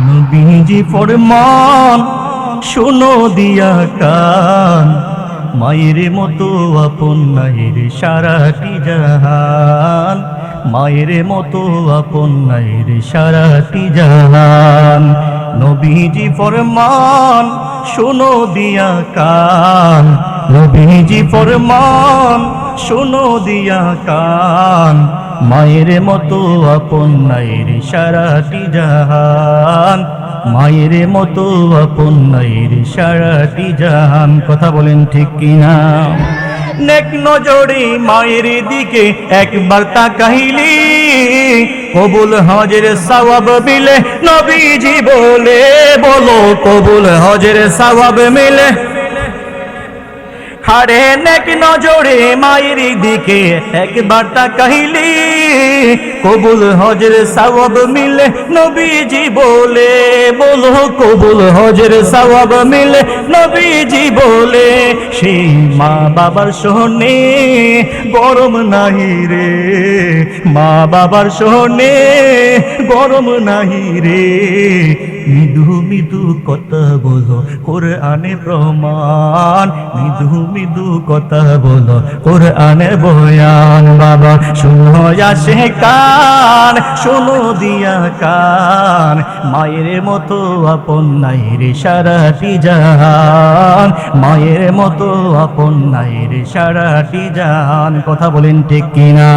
নবীজি ফরমান শোনো দিয়া কান, মায়ের মতো আপন নাই রে সারাটি জাহান, মায়ের মতো আপন নাই রে সারাটি জাহান। নবীজি ফরমান শোনো দিয়া কান, নবীজি ফরমান শোনো দিয়া কান, মায়ের মতো আপন নাই রে সারাটি জাহান, মায়ের মতো আপন নাই রে সারাটি জাহান। কথা বলেন ঠিক কিনা? নেক নজরে মায়ের দিকে একবার তাকাইলি, কবুল হজের সওয়াব মিলে, নবীজি বলে বলো কবুল হজের সওয়াব মিলে। হারে নেক নজরে মায়ের দিকে একবার তাকাইলি, কবুল হজের সওয়াব মিলে, নবীজি বলে বলো কবুল হজের সওয়াব মিলে। নবীজি বলে সেই মা বাবার সোনে গরম নাহি রে, মা বাবার সোনে গরম নাহি রে, মৃদু মৃদু কথা বলো কোরআনে প্রমাণ, মৃদু মৃদু কথা বলো কোরআনের বয়ান। বাবা শুনো আসে কান, শোনো দিয়া কান, মায়ের মতো আপন নাই রে সারাটি জাহান, মায়ের মতো আপন নাই রে সারাটি জাহান। কথা বলেন ঠিক কিনা?